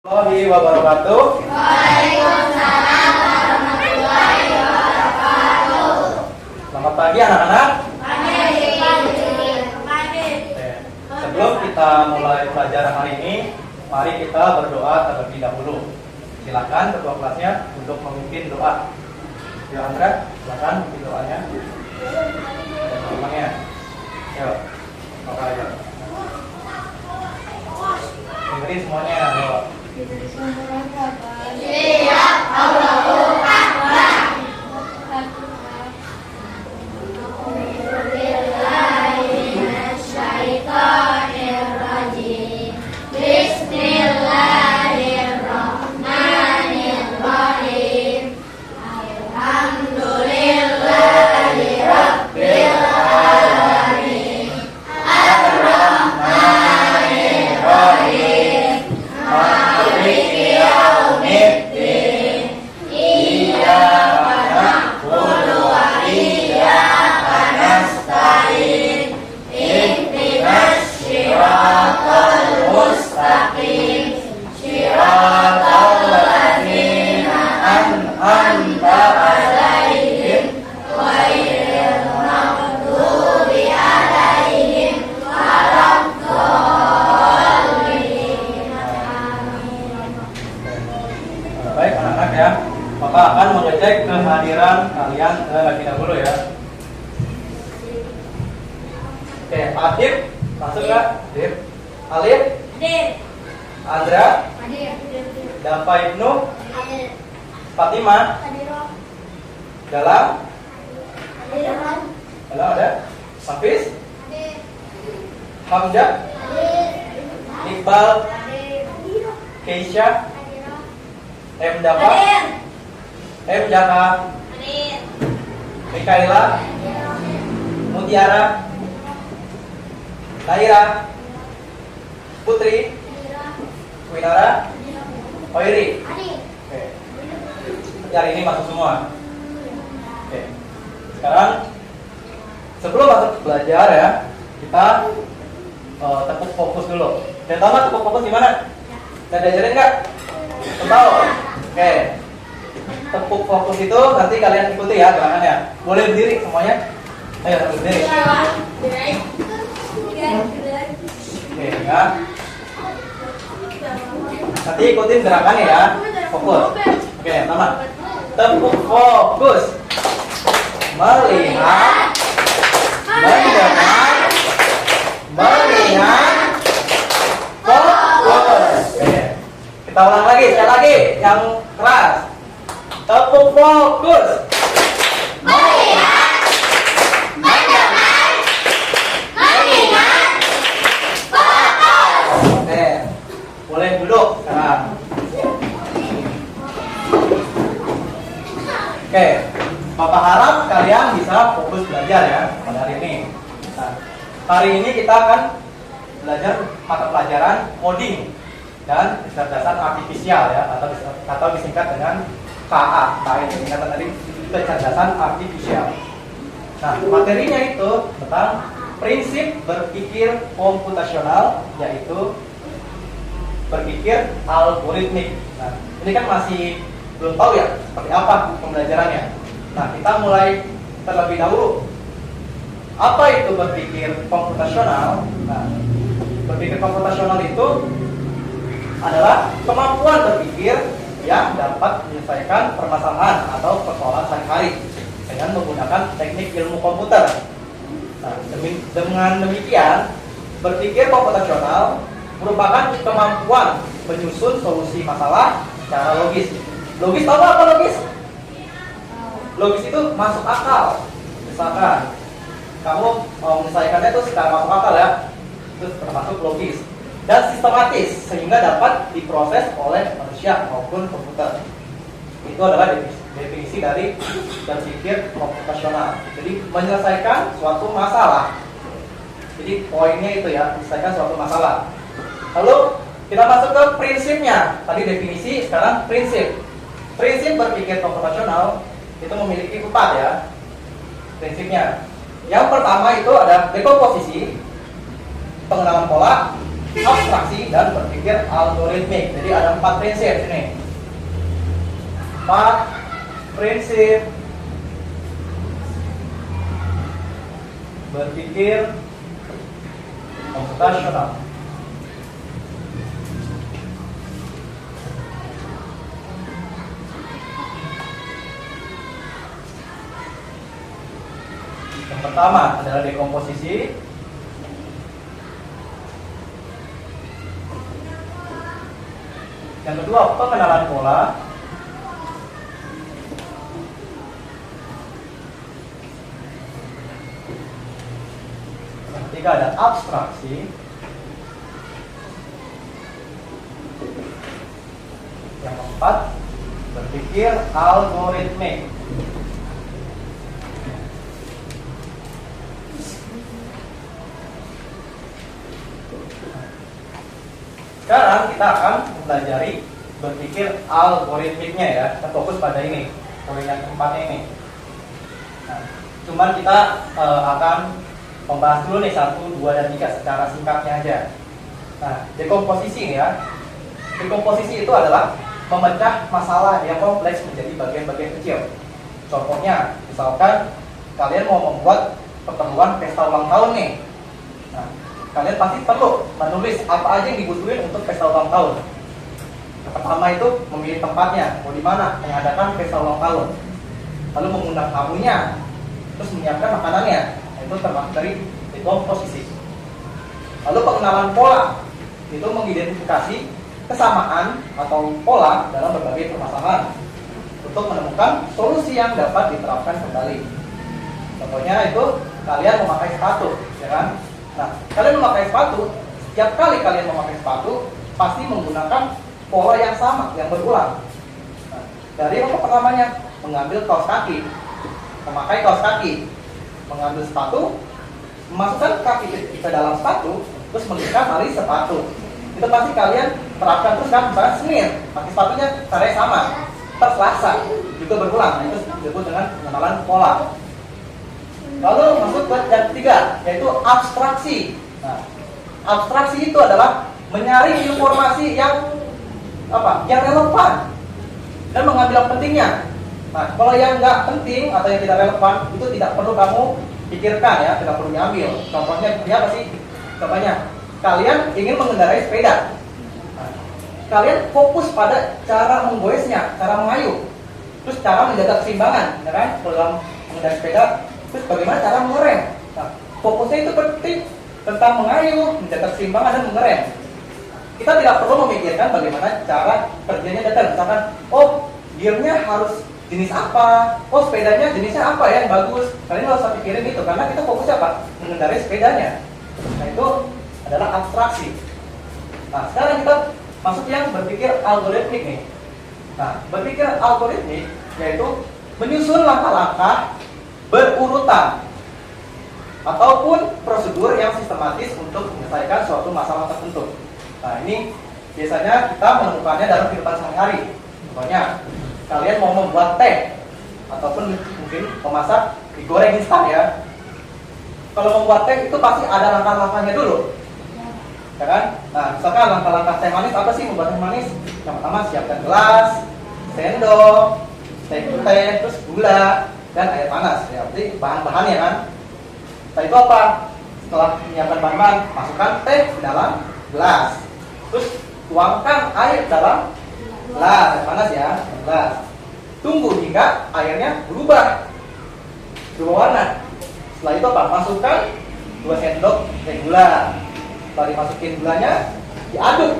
Warahmatullahi wabarakatuh. Waalaikumsalam warahmatullahi wabarakatuh. Selamat pagi anak-anak. Pagi. Sebelum kita mulai pelajaran hari ini, mari kita berdoa terlebih dahulu. Silakan ketua kelasnya untuk memimpin doa. Ya Andra, silakan memimpin doanya. Teman-temannya. Yuk, apa aja. Dengerin semuanya. Yuk. Siap, Allahu Akbar. Bismillahirrahmanirrahim. Bismillahirrahmanirrahim. Alhamdulillahirabbil alamin. Ar-Rahmanirrahim. Maliki yaumiddin. Iyyaka na'budu wa iyyaka nasta'in. Ihdinas siratal mustaqim. Siratal ladzina an'amta 'alaihim ghairil maghdubi 'alaihim waladdallin. Baik anak-anak ya, Bapak akan mengecek kehadiran kalian terlebih dahulu ya. Oke, Adib, masuk nggak? Adib, Alif, Andra, Dafa Ibnu, Fatimah, Dalam ada, Hafiz, Hamzah, Iqbal, Keisha, M Dafa, M Jaka, Mikaela, Mutiara, Naira, Putri, Winara, Hoiri. Oke. Hari ini masuk semua. Oke. Sekarang sebelum masuk belajar ya, kita tepuk fokus dulu. Dan tahu nggak tepuk fokus gimana? Saya diajarin nggak? Tahu? Oke. Tepuk fokus itu nanti kalian ikuti ya gerakannya. Boleh berdiri semuanya? Ayo berdiri. Oke ya. Nanti ikutin gerakannya ya. Fokus. Oke, pertama. Tepuk fokus. Melihat. Mendengar. Melihat. Fokus. Oke. Kita ulang lagi, sekali lagi yang keras. Tepuk fokus. Melihat, mendengar, mengingat, fokus. Oke. Boleh duduk sekarang. Oke. Bapak harap kalian bisa fokus belajar ya pada hari ini. Nah, hari ini kita akan belajar mata pelajaran coding dan kecerdasan artifisial ya atau disingkat dengan KA. KA itu singkatan dari kecerdasan artifisial. Nah, materinya itu tentang prinsip berpikir komputasional, yaitu berpikir algoritmik. Nah, ini kan masih belum tahu ya seperti apa pembelajarannya. Nah, kita mulai terlebih dahulu. Apa itu berpikir komputasional? Nah, berpikir komputasional itu adalah kemampuan berpikir yang dapat menyelesaikan permasalahan atau persoalan sehari-hari dengan menggunakan teknik ilmu komputer. Nah, dengan demikian, berpikir komputasional merupakan kemampuan menyusun solusi masalah secara logis. Logis tahu apa logis? Logis itu masuk akal. Misalkan kamu mau menyelesaikannya itu secara masuk akal ya, itu termasuk logis dan sistematis sehingga dapat diproses oleh manusia maupun komputer. Itu adalah definisi dari berpikir komputasional. Jadi menyelesaikan suatu masalah. Jadi poinnya itu ya, menyelesaikan suatu masalah. Lalu kita masuk ke prinsipnya. Tadi definisi, sekarang prinsip. Prinsip berpikir komputasional itu memiliki 4 ya prinsipnya. Yang pertama itu ada dekomposisi, pengenalan pola, abstraksi dan berpikir algoritmik. Jadi ada 4 prinsip sini. 4 prinsip berpikir komputasional. Yang pertama adalah dekomposisi. Yang kedua, pengenalan pola. Yang ketiga ada abstraksi. Yang keempat, berpikir algoritmik. Sekarang kita akan mempelajari berpikir algoritmiknya ya. Kita fokus pada ini, poin yang keempatnya ini. Nah, cuman kita akan membahas dulu nih 1, 2, dan 3 secara singkatnya aja. Nah, dekomposisi ya. Dekomposisi itu adalah memecah masalah yang kompleks menjadi bagian-bagian kecil. Contohnya, misalkan kalian mau membuat keperluan pesta ulang tahun nih. Nah, kalian pasti perlu menulis apa aja yang dibutuhin untuk pesta ulang tahun. Yang pertama itu memilih tempatnya, mau di mana mengadakan pesta ulang tahun. Lalu mengundang tamunya, terus menyiapkan makanannya. Itu termasuk dari dekomposisi. Lalu pengenalan pola, itu mengidentifikasi kesamaan atau pola dalam berbagai permasalahan untuk menemukan solusi yang dapat diterapkan kembali. Contohnya itu kalian memakai sepatu, ya kan? Nah, kalian memakai sepatu, setiap kali kalian memakai sepatu pasti menggunakan pola yang sama, yang berulang. Nah, dari yang pertamanya mengambil kaos kaki, memakai kaos kaki, mengambil sepatu, memasukkan kaki ke dalam sepatu, terus mengikat tali sepatu. Itu pasti kalian terapkan terus kan, misalnya semir, pakai sepatunya caranya sama, terselasa, juga berulang. Nah, itu disebut dengan pengenalan pola. Lalu masuk ke yang ketiga, yaitu abstraksi. Nah, abstraksi itu adalah menyaring informasi yang yang relevan dan mengambil yang pentingnya. Nah, kalau yang nggak penting atau yang tidak relevan itu tidak perlu kamu pikirkan ya, tidak perlu diambil. Contohnya apa sih? Contohnya, kalian ingin mengendarai sepeda. Nah, kalian fokus pada cara menggoesnya, cara mengayuh, terus cara menjaga keseimbangan, ya kan? Dalam mengendarai sepeda. Terus bagaimana cara mengerem? Nah, fokusnya itu penting tentang mengayuh, menjaga keseimbangan dan mengerem. Kita tidak perlu memikirkan bagaimana cara kerjanya detail. Misalkan, oh gearnya harus jenis apa? Oh sepedanya jenisnya apa ya yang bagus? Kalian nggak usah pikirin itu karena kita fokusnya apa? Mengendarai sepedanya. Nah itu adalah abstraksi. Nah sekarang kita masuk yang berpikir algoritmik nih. Nah berpikir algoritmik yaitu menyusun langkah-langkah berurutan ataupun prosedur yang sistematis untuk menyelesaikan suatu masalah tertentu. Nah ini biasanya kita menemukannya dalam kehidupan sehari-hari. Contohnya, kalian mau membuat teh ataupun mungkin memasak mie goreng instan ya. Kalau membuat teh itu pasti ada langkah-langkahnya dulu, ya kan? Nah misalkan langkah-langkah teh manis apa sih membuat teh manis? Yang pertama siapkan gelas, sendok, teh, terus gula dan air panas. Ya, berarti bahan-bahannya kan. Setelah itu apa? Setelah menyiapkan bahan-bahan, masukkan teh ke dalam gelas. Terus tuangkan air dalam gelas, air panas ya, gelas. Tunggu hingga airnya berubah warna. Setelah itu apa? Masukkan 2 sendok teh gula. Setelah dimasukin gulanya, diaduk,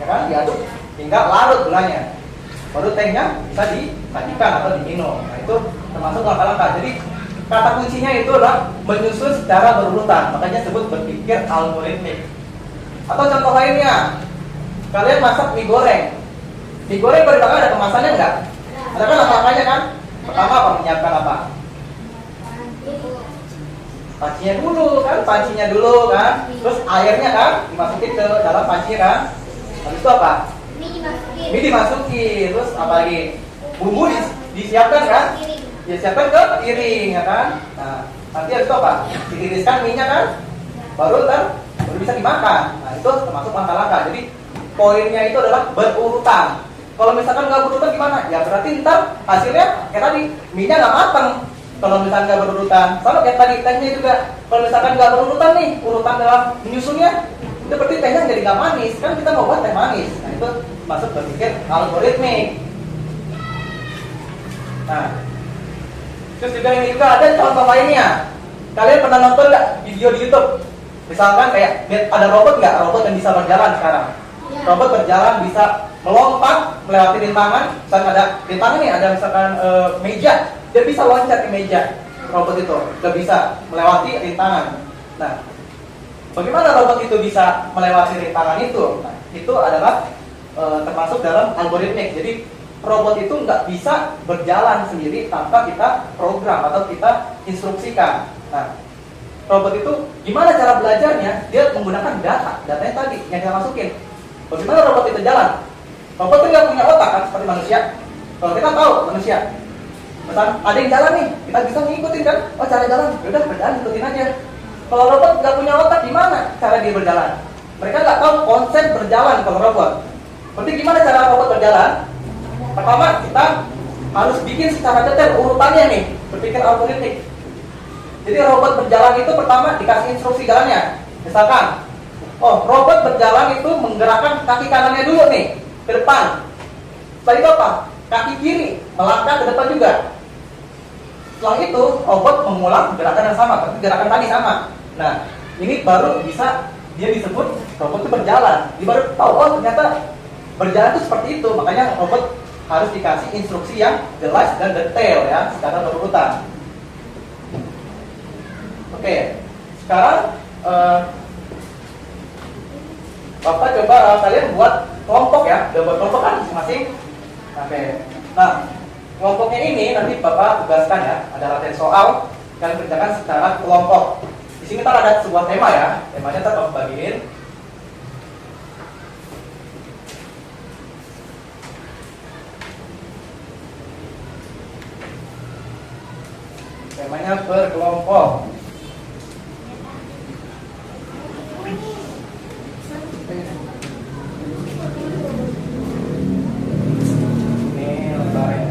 ya kan? Diaduk hingga larut gulanya. Baru tehnya bisa disajikan atau diminum. Nah itu termasuk langkah-langkah. Jadi kata kuncinya itu adalah menyusun secara berurutan. Makanya disebut berpikir algoritmik. Atau contoh lainnya, kalian masak mie goreng. Mie goreng pada belakang ada kemasannya enggak? Ada kan langkah-langkahnya kan? Pertama apa? Menyiapkan apa? Pancinya dulu kan? Terus airnya kan dimasukin ke dalam panci kan? Habis itu apa? Mie dimasukin. Terus apa lagi? Bumbu disiapkan kan? Disiapkan ke piring ya kan? Nah, nanti habis itu apa? Ditiriskan minyak kan? Baru bisa dimakan. Nah, itu termasuk langkah-langkah. Jadi poinnya itu adalah berurutan. Kalau misalkan nggak berurutan gimana? Ya berarti ntar hasilnya kayak tadi, mie-nya nggak mateng. Kalau misalkan nggak berurutan, sama kayak tadi tehnya juga. Kalau misalkan nggak berurutan nih, urutan dalam menyusunnya, itu berarti tehnya jadi nggak manis. Kan kita mau buat teh manis. Nah, itu masuk berpikir algoritmik. Nah, terus juga ini juga ada contoh lainnya. Kalian pernah nonton nggak video di YouTube? Misalkan kayak ada robot nggak? Robot yang bisa berjalan sekarang. Robot berjalan bisa melompat melewati rintangan. Misalkan ada rintangan nih, ada misalkan meja, dia bisa loncat di meja. Robot itu udah bisa melewati rintangan. Nah, bagaimana robot itu bisa melewati rintangan itu? Nah, itu adalah termasuk dalam algoritmik. Jadi robot itu nggak bisa berjalan sendiri tanpa kita program atau kita instruksikan. Nah, robot itu gimana cara belajarnya? Dia menggunakan datanya tadi yang kita masukin. Bagaimana robot itu jalan? Robot itu nggak punya otak kan seperti manusia. Kalau kita tahu manusia, misalkan ada yang jalan nih, kita bisa ngikutin kan? Oh, cara jalan, yaudah berjalan ikutin aja. Kalau robot nggak punya otak, gimana cara dia berjalan? Mereka nggak tahu konsep berjalan kalau robot. Berarti gimana cara robot berjalan? Pertama, kita harus bikin secara detail urutannya nih, berpikir algoritmik. Jadi robot berjalan itu pertama dikasih instruksi jalannya. Misalkan, oh robot berjalan itu menggerakkan kaki kanannya dulu nih ke depan. Setelah itu apa? Kaki kiri melangkah ke depan juga. Setelah itu robot mengulang gerakan yang sama, tapi gerakan tadi sama. Nah, ini baru bisa dia disebut robot itu berjalan. Dia baru tahu, oh ternyata berjalan itu seperti itu. Makanya robot harus dikasih instruksi yang jelas dan detail ya, secara berurutan. Oke, sekarang Bapak coba kalian buat kelompok ya, udah buat kelompok kan masing-masing. Oke, nah kelompoknya ini nanti Bapak tugaskan ya, ada latihan soal, kalian kerjakan secara kelompok. Di sini ntar ada sebuah tema ya, temanya ntar Bapak bagiin. Temanya berkelompok. Ini lembarnya.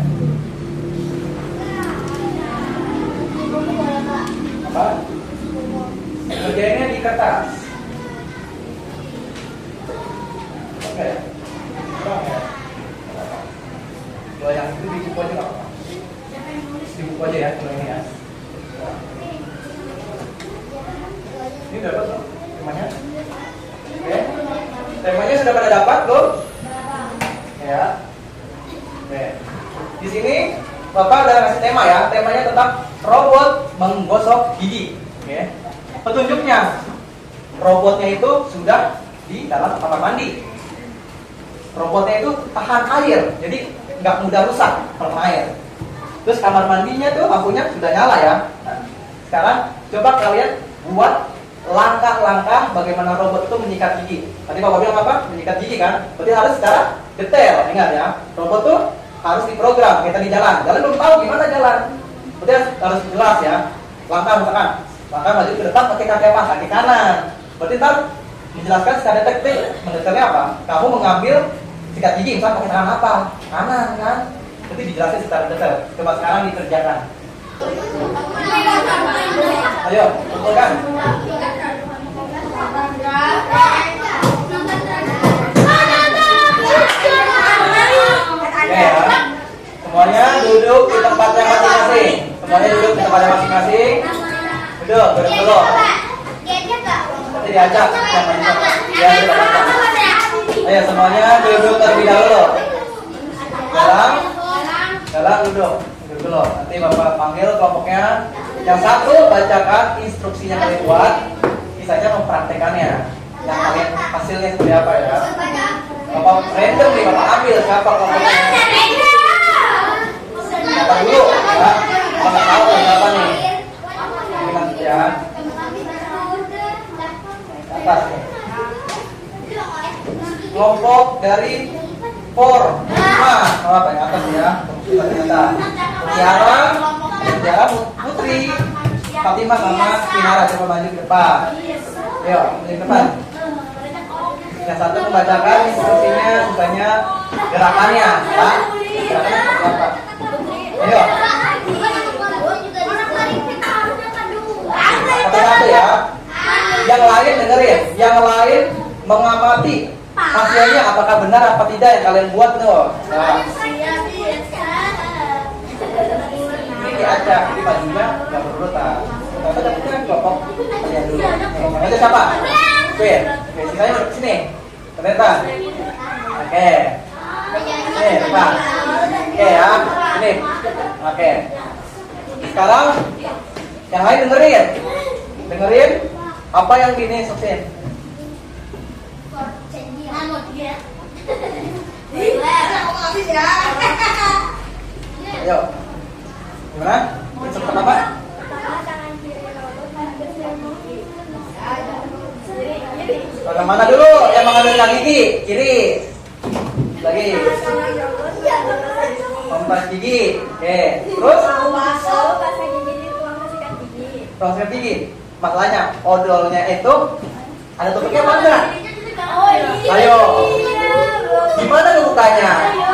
Apa? Kerjainnya di kertas. Oke. Kalau yang itu di buku aja nggak apa-apa. Di buku aja ya, kalau ini ya. Ini udah dapat belum temanya? Oke. Temanya sudah pada dapat belum? Ya. Oke. Di sini Bapak udah kasih tema ya. Temanya tentang robot menggosok gigi. Oke. Petunjuknya, robotnya itu sudah di dalam kamar mandi. Robotnya itu tahan air, jadi nggak mudah rusak kalau air. Terus kamar mandinya tuh lampunya sudah nyala ya. Nah, sekarang coba kalian buat langkah-langkah bagaimana robot itu menyikat gigi. Tadi Bapak bilang apa? Menyikat gigi kan? Berarti harus secara detail. Ingat ya, robot tuh harus diprogram. Kita di jalan belum tahu gimana jalan. Berarti harus jelas ya. Langkah misalkan, langkah maju ke depan pakai kaki apa? Kaki kanan. Berarti ntar menjelaskan secara detail. Mendetailnya apa? Kamu mengambil sikat gigi misalkan pakai tangan apa? Kanan kan? Berarti dijelasin secara detail. Coba sekarang dikerjakan. Ayo, kumpulkan. Oke ya. Semuanya duduk di tempatnya masing-masing. Semuanya duduk di tempatnya masing-masing. Duduk dulu. Nanti diajak yang banyak. Ya, ayo semuanya duduk terlebih dahulu. Dalam duduk dulu. Nanti Bapak panggil kelompoknya. Yang satu bacakan instruksinya kalian buat, sisanya mempraktekannya. Yang kalian hasilnya seperti apa ya? Bapak random nih, Bapak ambil siapa kelompoknya. Siapa dulu? Ya, Bapak tahu siapa nih? Ingat ya. Atas nih. Kelompok dari 5 apa ya? Atas ya. Ternyata Mutiara, Putri, Fatimah sama Kinara, coba maju ke depan. Ayo, di depan. Yang satu membacakan instruksinya, sisanya gerakannya, ya. Gerakannya seperti apa? Ayo. Satu-satu ya. Yang lain dengerin, yang lain mengamati hasilnya apakah benar apa tidak yang kalian buat tuh. Nah, ini acak, ini bajunya nggak berurutan. Kita dapetnya kelompok kalian dulu. Yang aja siapa? Queen. Oke, sisanya sini. Ternyata. Oke. Oke, depan. Oke ya, ini. Oke. Sekarang yang lain dengerin. Dengerin apa yang gini instruksiin. Ayo. Gimana? Instruksi pertama? Tangan mana dulu? Yang mengambil gigi, kiri. Lagi. Kompas gigi. Oke. Terus? Tuang sikat gigi. Masalahnya odolnya itu ada tutupnya apa enggak? Ayo. Gimana ngebukanya?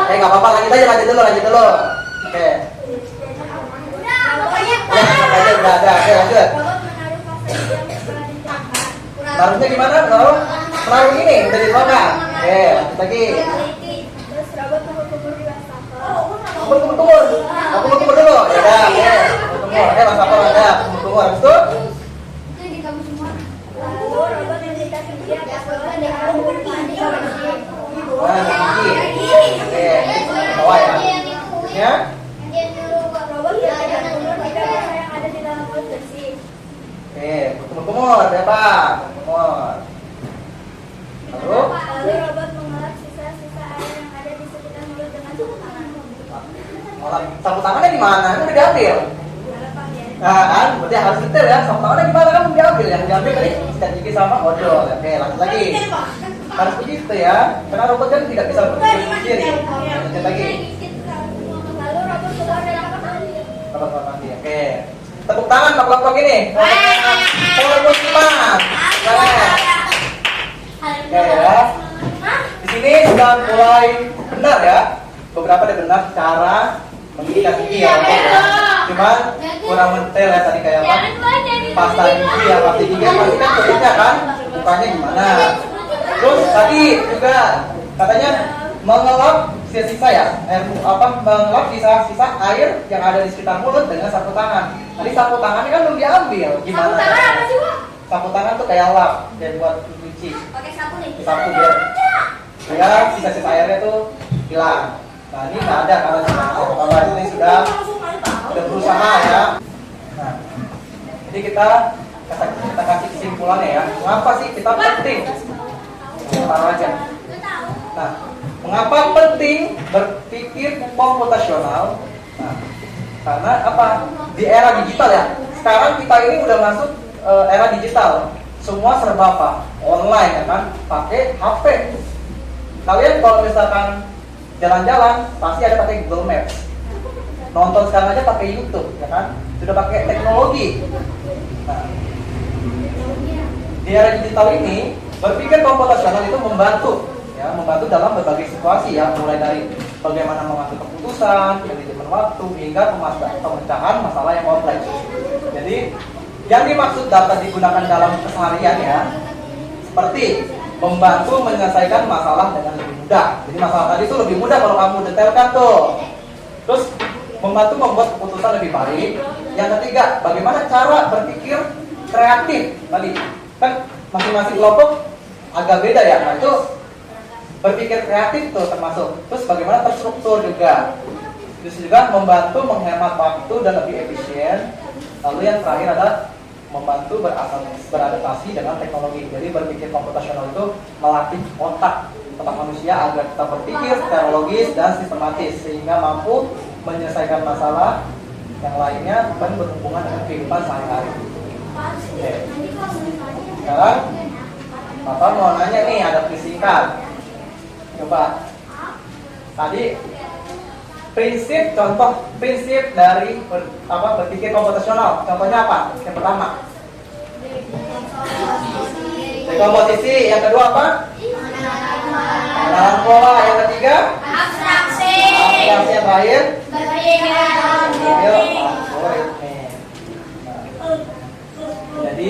Nggak apa-apa, lanjut dulu. Oke. Ya, udah ada. Oke, lanjut. Taruhnya gimana? Taruh ini, udah di bawah. Oke, lanjut lagi. Kumur dulu. Ya udah, oke. Kumur. Wastafel ada. Kumur. Habis itu? Oke, bawah ya. Ya. Oke, kumur, berapa? Kumur. Lalu robot mengelap sisa-sisa air yang ada di sekitar mulut dengan sapu tangan. Sapu tangannya di mana? Itu udah diambil. Nah kan, berarti harus detail ya. Sapu tangannya gimana kan udah diambil. Yang diambil tadi sikat gigi sama odol. Oke, lanjut lagi. Harus begitu ya. Karena robot kan tidak bisa berpikir sendiri. Lanjut lagi. Lalu robot keluar dari kamar mandi. Robot kamar mandi. Oke. Tepuk tangan, plak-plak ini. Robot cepat. Oke ya. Di sini sudah mulai benar ya. Beberapa ada benar cara mengikat gigi ya. Cuman kurang mendetail ya tadi kayak apa? Pasta gigi ya, pasta gigi pasti kan kulitnya kan. Bukannya gimana? Terus tadi juga katanya mengelap sisa-sisa ya, mengelap sisa-sisa air yang ada di sekitar mulut dengan sapu tangan. Tadi sapu tangannya kan belum diambil. Gimana? Sapu tangan apa sih, Pak? Sapu tangan tuh kayak lap dan buat cuci. Pakai sapu nih. Sapu biar sisa-sisa airnya tuh hilang. Nah ini nggak ada karena kalau ini sudah berusaha ya. Nah, jadi kita kasih kesimpulannya ya. Mengapa sih kita penting? Taruh aja. Nah, mengapa penting berpikir komputasional? Nah, karena apa? Di era digital ya. Sekarang kita ini udah masuk era digital. Semua serba apa? Online ya kan? Pakai HP. Kalian kalau misalkan jalan-jalan pasti ada pakai Google Maps. Nonton sekarang aja pakai YouTube ya kan? Sudah pakai teknologi. Nah, di era digital ini berpikir komputasional itu membantu dalam berbagai situasi ya, mulai dari bagaimana mengambil keputusan, manajemen waktu, hingga pemecahan masalah yang kompleks. Jadi yang dimaksud dapat digunakan dalam keseharian ya, seperti membantu menyelesaikan masalah dengan lebih mudah. Jadi masalah tadi itu lebih mudah kalau kamu detailkan tuh. Terus membantu membuat keputusan lebih baik. Yang ketiga, bagaimana cara berpikir kreatif. Tadi kan masing-masing kelompok agak beda ya. Nah itu berpikir kreatif tuh termasuk. Terus bagaimana terstruktur juga. Terus juga membantu menghemat waktu dan lebih efisien. Lalu yang terakhir adalah membantu beradaptasi dengan teknologi. Jadi berpikir komputasional itu melatih otak manusia agar tetap berpikir secara logis dan sistematis sehingga mampu menyelesaikan masalah yang lainnya dan berhubungan dengan kehidupan sehari-hari. Oke. Sekarang Bapak mau nanya nih, ada kuis singkat. Coba. Tadi contoh prinsip dari berpikir komputasional. Contohnya apa? Yang pertama. Komposisi. Yang kedua apa? Pengenalan pola. Yang ketiga? Abstraksi. Abstraksi. Yang terakhir? Algoritma. Jadi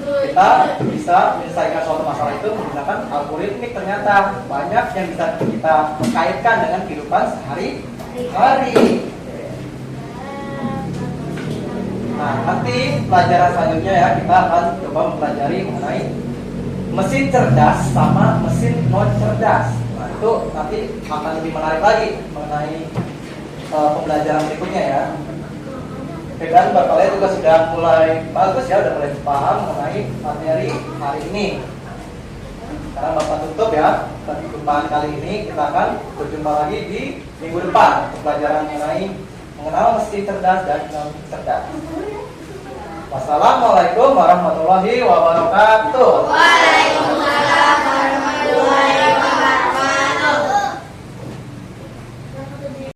kita bisa menyelesaikan suatu masalah itu menggunakan algoritmik. Ternyata banyak yang bisa kita kaitkan dengan kehidupan sehari-hari. Nah, nanti pelajaran selanjutnya ya kita akan coba mempelajari mengenai mesin cerdas sama mesin non cerdas. Nah, itu nanti akan lebih menarik lagi mengenai pembelajaran berikutnya ya. Oke kan, buat kalian juga sudah mulai bagus ya, udah mulai paham mengenai materi hari ini. Sekarang Bapak tutup ya perjumpaan kali ini. Kita akan berjumpa lagi di minggu depan untuk pelajaran mengenal mesin cerdas dan non cerdas. Wassalamualaikum warahmatullahi wabarakatuh.